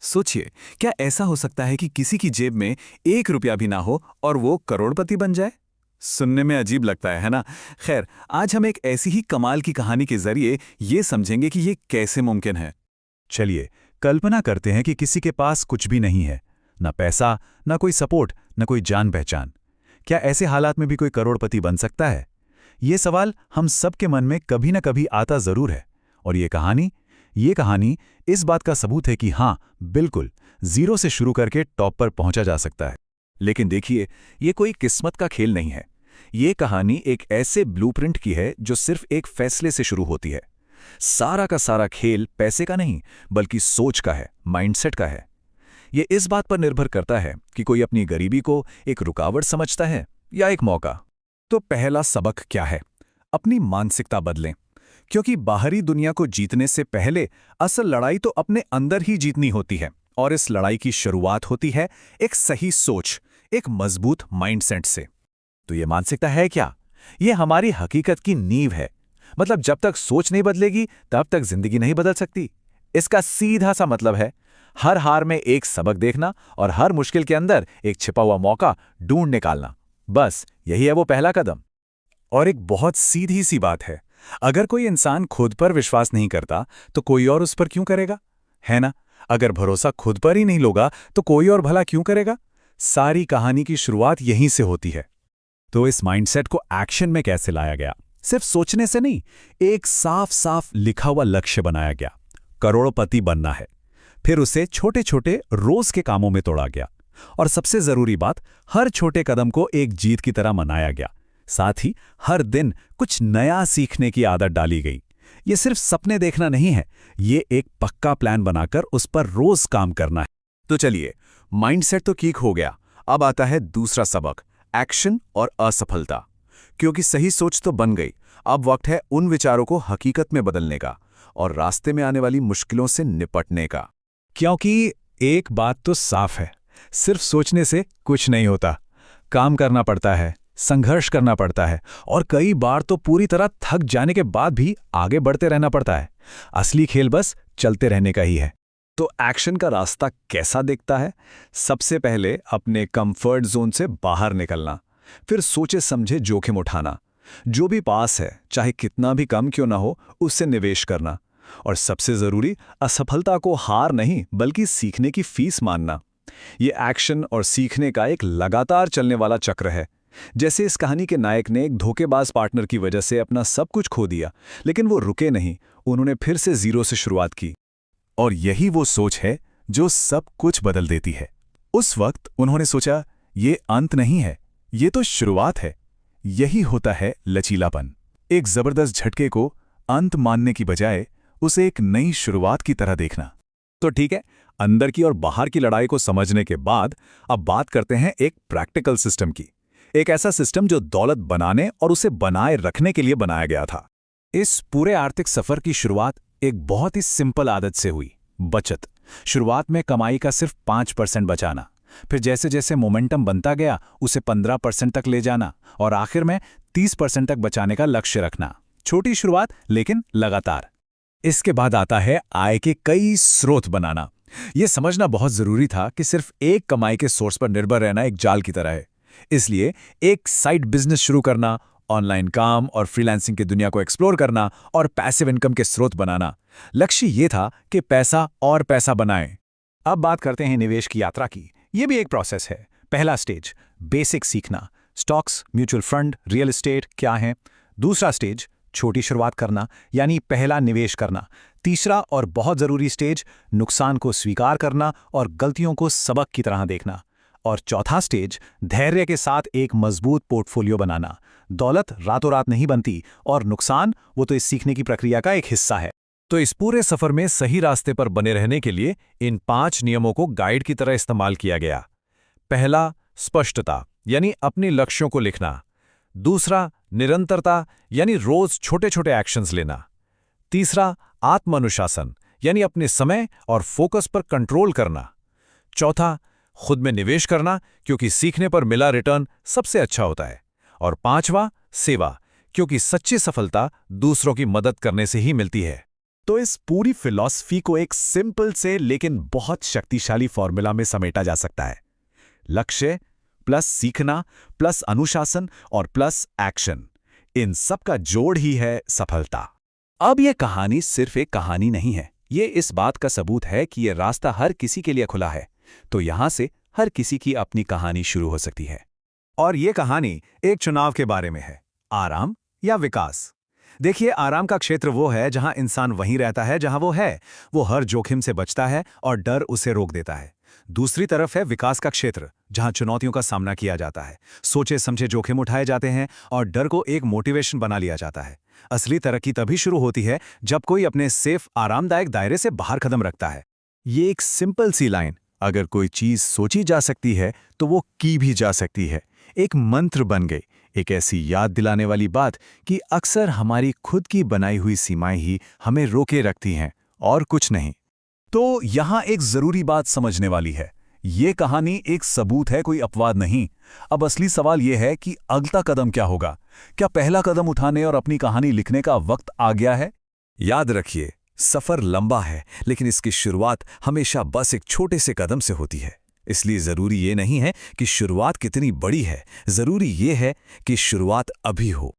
सोचिए, क्या ऐसा हो सकता है कि किसी की जेब में 1 रुपया भी ना हो और वो करोड़पति बन जाए? सुनने में अजीब लगता है ना? खैर, आज हम एक ऐसी ही कमाल की कहानी के जरिए ये समझेंगे कि ये कैसे मुमकिन है। चलिए, कल्पना करते हैं कि किसी के पास कुछ भी नहीं है। न पैसा, न कोई सपोर्ट, न कोई जान पहचान। क्या ऐसे हालात में भी कोई करोड़पति बन सकता है? ये सवाल हम सबके मन में कभी न कभी आता जरूर है। और ये कहानी इस बात का सबूत है कि हाँ, बिल्कुल, जीरो से शुरू करके टॉप पर पहुंचा जा सकता है। लेकिन देखिए, ये कोई किस्मत का खेल नहीं है। ये कहानी एक ऐसे ब्लूप्रिंट की है जो सिर्फ एक फैसले से शुरू होती है। सारा का सारा खेल पैसे का नहीं, बल्कि सोच का है, माइंडसेट का है। ये इस बात पर निर्भर करता है कि कोई अपनी गरीबी को एक रुकावट समझता है या एक मौका। तो पहला सबक क्या है? अपनी मानसिकता बदलें। क्योंकि बाहरी दुनिया को जीतने से पहले असल लड़ाई तो अपने अंदर ही जीतनी होती है। और इस लड़ाई की शुरुआत होती है एक सही सोच, एक मजबूत माइंडसेट से। तो ये मानसिकता है क्या? ये हमारी हकीकत की नींव है। मतलब जब तक सोच नहीं बदलेगी, तब तक जिंदगी नहीं बदल सकती। इसका सीधा सा मतलब है हर हार में एक सबक देखना और हर मुश्किल के अंदर एक छिपा हुआ मौका ढूंढ निकालना। बस यही है वो पहला कदम। और एक बहुत सीधी सी बात है, अगर कोई इंसान खुद पर विश्वास नहीं करता तो कोई और उस पर क्यों करेगा? है ना? अगर भरोसा खुद पर ही नहीं लोगा तो कोई और भला क्यों करेगा? सारी कहानी की शुरुआत यहीं से होती है। तो इस माइंडसेट को एक्शन में कैसे लाया गया? सिर्फ सोचने से नहीं, एक साफ साफ लिखा हुआ लक्ष्य बनाया गया। करोड़पति बनना है। फिर उसे छोटे छोटे रोज के कामों में तोड़ा गया। और सबसे जरूरी बात, हर छोटे कदम को एक जीत की तरह मनाया गया। साथ ही हर दिन कुछ नया सीखने की आदत डाली गई। ये सिर्फ सपने देखना नहीं है, ये एक पक्का प्लान बनाकर उस पर रोज काम करना है। तो चलिए, माइंडसेट तो ठीक हो गया। अब आता है दूसरा सबक, एक्शन और असफलता। क्योंकि सही सोच तो बन गई, अब वक्त है उन विचारों को हकीकत में बदलने का और रास्ते में आने वाली मुश्किलों से निपटने का। क्योंकि एक बात तो साफ है, सिर्फ सोचने से कुछ नहीं होता। काम करना पड़ता है, संघर्ष करना पड़ता है और कई बार तो पूरी तरह थक जाने के बाद भी आगे बढ़ते रहना पड़ता है। असली खेल बस चलते रहने का ही है। तो एक्शन का रास्ता कैसा दिखता है? सबसे पहले अपने कंफर्ट जोन से बाहर निकलना, फिर सोचे समझे जोखिम उठाना। जो भी पास है, चाहे कितना भी कम क्यों ना हो, उससे निवेश करना। और सबसे जरूरी, असफलता को हार नहीं बल्कि सीखने की फीस मानना। ये एक्शन और सीखने का एक लगातार चलने वाला चक्र है। जैसे इस कहानी के नायक ने एक धोखेबाज पार्टनर की वजह से अपना सब कुछ खो दिया, लेकिन वो रुके नहीं, उन्होंने फिर से जीरो से शुरुआत की। और यही वो सोच है जो सब कुछ बदल देती है। उस वक्त उन्होंने सोचा, ये अंत नहीं है, ये तो शुरुआत है। यही होता है लचीलापन। एक जबरदस्त झटके को अंत मानने की बजाय उसे एक नई शुरुआत की तरह देखना। तो ठीक है, अंदर की और बाहर की लड़ाई को समझने के बाद अब बात करते हैं एक प्रैक्टिकल सिस्टम की। एक ऐसा सिस्टम जो दौलत बनाने और उसे बनाए रखने के लिए बनाया गया था। इस पूरे आर्थिक सफर की शुरुआत एक बहुत ही सिंपल आदत से हुई, बचत। शुरुआत में कमाई का सिर्फ 5% बचाना, फिर जैसे जैसे मोमेंटम बनता गया उसे 15% तक ले जाना और आखिर में 30% तक बचाने का लक्ष्य रखना। छोटी शुरुआत लेकिन लगातार। इसके बाद आता है आय के कई स्रोत बनाना। यह समझना बहुत जरूरी था कि सिर्फ एक कमाई के सोर्स पर निर्भर रहना एक जाल की तरह है। इसलिए एक साइड बिजनेस शुरू करना, ऑनलाइन काम और फ्रीलांसिंग की दुनिया को एक्सप्लोर करना और पैसिव इनकम के स्रोत बनाना। लक्ष्य ये था कि पैसा और पैसा बनाएं। अब बात करते हैं निवेश की यात्रा की। ये भी एक प्रोसेस है। पहला स्टेज, बेसिक सीखना। Stocks, mutual fund, real estate क्या है। दूसरा स्टेज, छोटी शुरुआत करना, यानी पहला निवेश करना। तीसरा और बहुत जरूरी स्टेज, नुकसान को स्वीकार करना और गलतियों को सबक की तरह देखना। और चौथा स्टेज, धैर्य के साथ एक मजबूत पोर्टफोलियो बनाना। दौलत रातों रात नहीं बनती और नुकसान वो तो इस सीखने की प्रक्रिया का एक हिस्सा है। तो इस पूरे सफर में सही रास्ते पर बने रहने के लिए इन 5 नियमों को गाइड की तरह इस्तेमाल किया गया। पहला, स्पष्टता, यानी अपने लक्ष्यों को लिखना। दूसरा, निरंतरता, यानी रोज छोटे छोटे एक्शंस लेना। तीसरा, आत्मानुशासन, यानी अपने समय और फोकस पर कंट्रोल करना। चौथा, खुद में निवेश करना, क्योंकि सीखने पर मिला रिटर्न सबसे अच्छा होता है। और पांचवा, सेवा, क्योंकि सच्ची सफलता दूसरों की मदद करने से ही मिलती है। तो इस पूरी फिलॉसफी को एक सिंपल से लेकिन बहुत शक्तिशाली फॉर्मूला में समेटा जा सकता है। लक्ष्य प्लस सीखना प्लस अनुशासन और प्लस एक्शन, इन सब का जोड़ ही है सफलता। अब यह कहानी सिर्फ एक कहानी नहीं है, ये इस बात का सबूत है कि यह रास्ता हर किसी के लिए खुला है। तो यहां से हर किसी की अपनी कहानी शुरू हो सकती है। और ये कहानी एक चुनाव के बारे में है, आराम या विकास। देखिए, आराम का क्षेत्र वो है जहां इंसान वहीं रहता है जहां वो है, वो हर जोखिम से बचता है और डर उसे रोक देता है। दूसरी तरफ है विकास का क्षेत्र, जहां चुनौतियों का सामना किया जाता है, सोचे समझे जोखिम उठाए जाते हैं और डर को एक मोटिवेशन बना लिया जाता है। असली तरक्की तभी शुरू होती है जब कोई अपने सेफ आरामदायक दायरे से बाहर कदम रखता है। ये एक सिंपल सी लाइन, अगर कोई चीज सोची जा सकती है तो वो की भी जा सकती है, एक मंत्र बन गई, एक ऐसी याद दिलाने वाली बात कि अक्सर हमारी खुद की बनाई हुई सीमाएं ही हमें रोके रखती हैं और कुछ नहीं। तो यहां एक जरूरी बात समझने वाली है, ये कहानी एक सबूत है, कोई अपवाद नहीं। अब असली सवाल यह है कि अगला कदम क्या होगा? क्या पहला कदम उठाने और अपनी कहानी लिखने का वक्त आ गया है? याद रखिए, सफर लंबा है, लेकिन इसकी शुरुआत हमेशा बस एक छोटे से कदम से होती है। इसलिए जरूरी ये नहीं है कि शुरुआत कितनी बड़ी है, जरूरी ये है कि शुरुआत अभी हो।